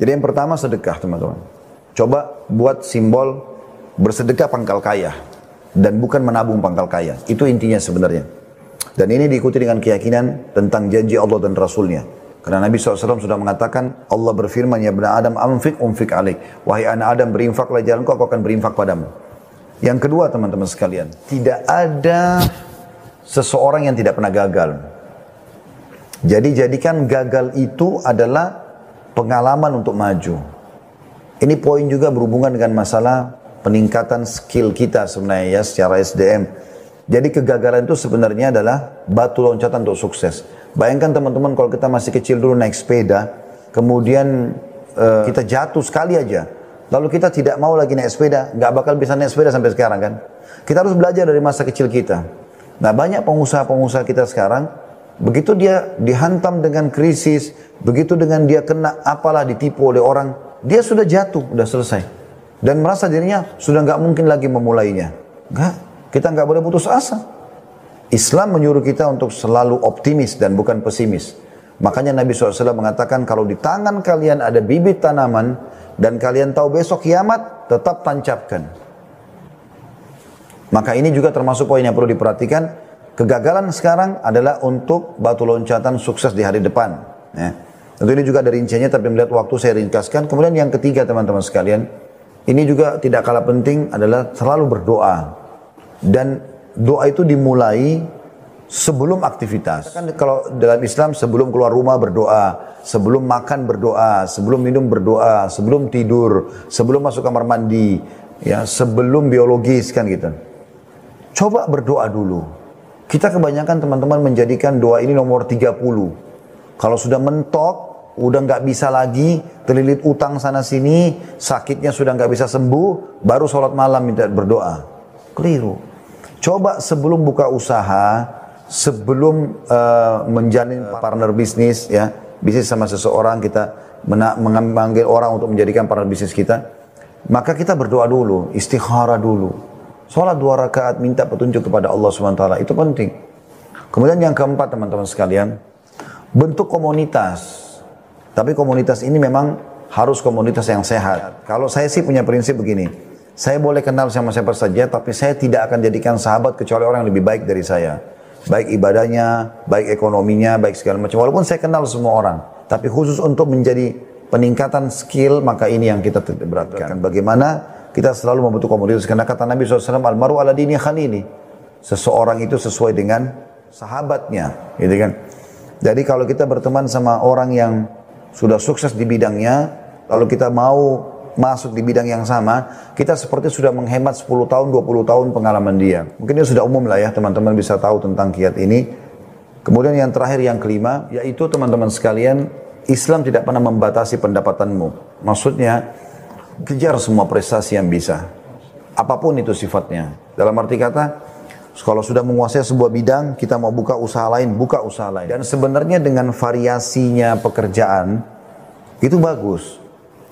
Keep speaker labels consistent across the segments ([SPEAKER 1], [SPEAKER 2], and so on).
[SPEAKER 1] Jadi yang pertama sedekah teman-teman. Coba buat simbol bersedekah pangkal kaya. Dan bukan menabung pangkal kaya. Itu intinya sebenarnya. Dan ini diikuti dengan keyakinan tentang janji Allah dan Rasulnya. Karena Nabi SAW sudah mengatakan, Allah berfirman, ya bani Adam, amfik umfik alaik. Wahai anak Adam, berinfaklah jalanku, aku akan berinfak padamu. Yang kedua teman-teman sekalian, tidak ada seseorang yang tidak pernah gagal. Jadi jadikan gagal itu adalah pengalaman untuk maju. Ini poin juga berhubungan dengan masalah peningkatan skill kita sebenarnya ya, secara SDM. Jadi kegagalan itu sebenarnya adalah batu loncatan untuk sukses. Bayangkan teman-teman kalau kita masih kecil dulu naik sepeda, kemudian kita jatuh sekali aja, lalu kita tidak mau lagi naik sepeda, nggak bakal bisa naik sepeda sampai sekarang kan? Kita harus belajar dari masa kecil kita. Nah banyak pengusaha-pengusaha kita sekarang, begitu dia dihantam dengan krisis, begitu dengan dia kena apalah ditipu oleh orang, dia sudah jatuh, sudah selesai. Dan merasa dirinya sudah nggak mungkin lagi memulainya. Enggak, kita nggak boleh putus asa. Islam menyuruh kita untuk selalu optimis dan bukan pesimis. Makanya Nabi SAW mengatakan kalau di tangan kalian ada bibit tanaman dan kalian tahu besok kiamat, tetap tancapkan. Maka ini juga termasuk poin yang perlu diperhatikan. Kegagalan sekarang adalah untuk batu loncatan sukses di hari depan. Ya. Tentu ini juga ada rinciannya, tapi melihat waktu saya ringkaskan. Kemudian yang ketiga teman-teman sekalian, ini juga tidak kalah penting adalah selalu berdoa. Dan doa itu dimulai sebelum aktivitas. Kan kalau dalam Islam sebelum keluar rumah berdoa, sebelum makan berdoa, sebelum minum berdoa, sebelum tidur, sebelum masuk kamar mandi, ya, sebelum biologis kan gitu. Coba berdoa dulu. Kita kebanyakan teman-teman menjadikan doa ini nomor 30. Kalau sudah mentok, udah nggak bisa lagi, terlilit utang sana sini, sakitnya sudah nggak bisa sembuh, baru sholat malam minta berdoa. Keliru. Coba sebelum buka usaha, sebelum menjalin partner bisnis, ya, bisnis sama seseorang, kita memanggil orang untuk menjadikan partner bisnis kita, maka kita berdoa dulu, istikharah dulu, sholat 2 rakaat, minta petunjuk kepada Allah SWT, itu penting. Kemudian yang keempat teman-teman sekalian, bentuk komunitas. Tapi komunitas ini memang harus komunitas yang sehat. Kalau saya sih punya prinsip begini, saya boleh kenal sama siapa saja, tapi saya tidak akan jadikan sahabat kecuali orang yang lebih baik dari saya. Baik ibadahnya, baik ekonominya, baik segala macam. Walaupun saya kenal semua orang, tapi khusus untuk menjadi peningkatan skill, maka ini yang kita beratkan. Bagaimana kita selalu membentuk komunitas. Karena kata Nabi SAW, Al-maru ala dini khalili. Seseorang itu sesuai dengan sahabatnya. Gitu kan? Jadi kalau kita berteman sama orang yang sudah sukses di bidangnya, lalu kita mau masuk di bidang yang sama, kita seperti sudah menghemat 10 tahun, 20 tahun pengalaman dia. Mungkin ini sudah umum lah ya, teman-teman bisa tahu tentang kiat ini. Kemudian yang terakhir, yang kelima, yaitu teman-teman sekalian, Islam tidak pernah membatasi pendapatanmu. Maksudnya, kejar semua prestasi yang bisa. Apapun itu sifatnya. Dalam arti kata, kalau sudah menguasai sebuah bidang, kita mau buka usaha lain, buka usaha lain. Dan sebenarnya dengan variasinya pekerjaan, itu bagus.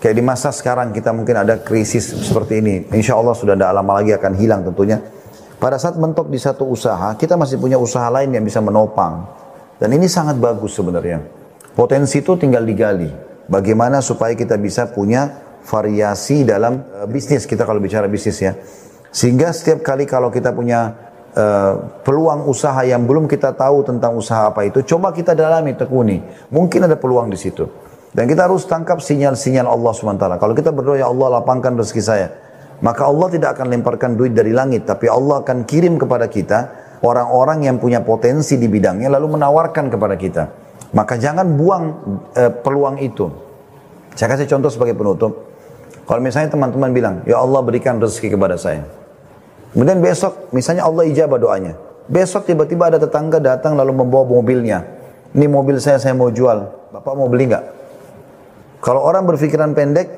[SPEAKER 1] Kayak di masa sekarang kita mungkin ada krisis seperti ini. Insya Allah sudah tidak lama lagi akan hilang tentunya. Pada saat mentok di satu usaha, kita masih punya usaha lain yang bisa menopang. Dan ini sangat bagus sebenarnya. Potensi itu tinggal digali. Bagaimana supaya kita bisa punya variasi dalam bisnis kita kalau bicara bisnis ya. Sehingga setiap kali kalau kita punya peluang usaha yang belum kita tahu tentang usaha apa itu, coba kita dalami, tekuni. Mungkin ada peluang di situ. Dan kita harus tangkap sinyal-sinyal Allah SWT. Kalau kita berdoa, ya Allah lapangkan rezeki saya, maka Allah tidak akan lemparkan duit dari langit, tapi Allah akan kirim kepada kita orang-orang yang punya potensi di bidangnya, lalu menawarkan kepada kita. Maka jangan buang peluang itu. Saya kasih contoh sebagai penutup. Kalau misalnya teman-teman bilang, ya Allah berikan rezeki kepada saya. Kemudian besok, misalnya Allah ijabah doanya. Besok tiba-tiba ada tetangga datang lalu membawa mobilnya. Ini mobil saya mau jual. Bapak mau beli nggak? Kalau orang berpikiran pendek,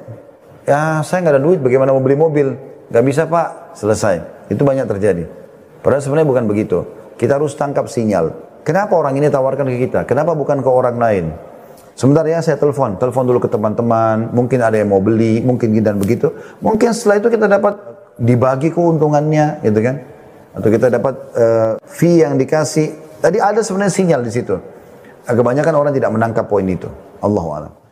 [SPEAKER 1] ya saya nggak ada duit, bagaimana mau beli mobil? Nggak bisa pak, selesai. Itu banyak terjadi. Padahal sebenarnya bukan begitu. Kita harus tangkap sinyal. Kenapa orang ini tawarkan ke kita? Kenapa bukan ke orang lain? Sebentar ya saya telepon dulu ke teman-teman. Mungkin ada yang mau beli, mungkin gini dan begitu. Mungkin setelah itu kita dapat dibagi keuntungannya, gitu kan? Atau kita dapat fee yang dikasih. Tadi ada sebenarnya sinyal di situ. Kebanyakan orang tidak menangkap poin itu. Allahu a'lam.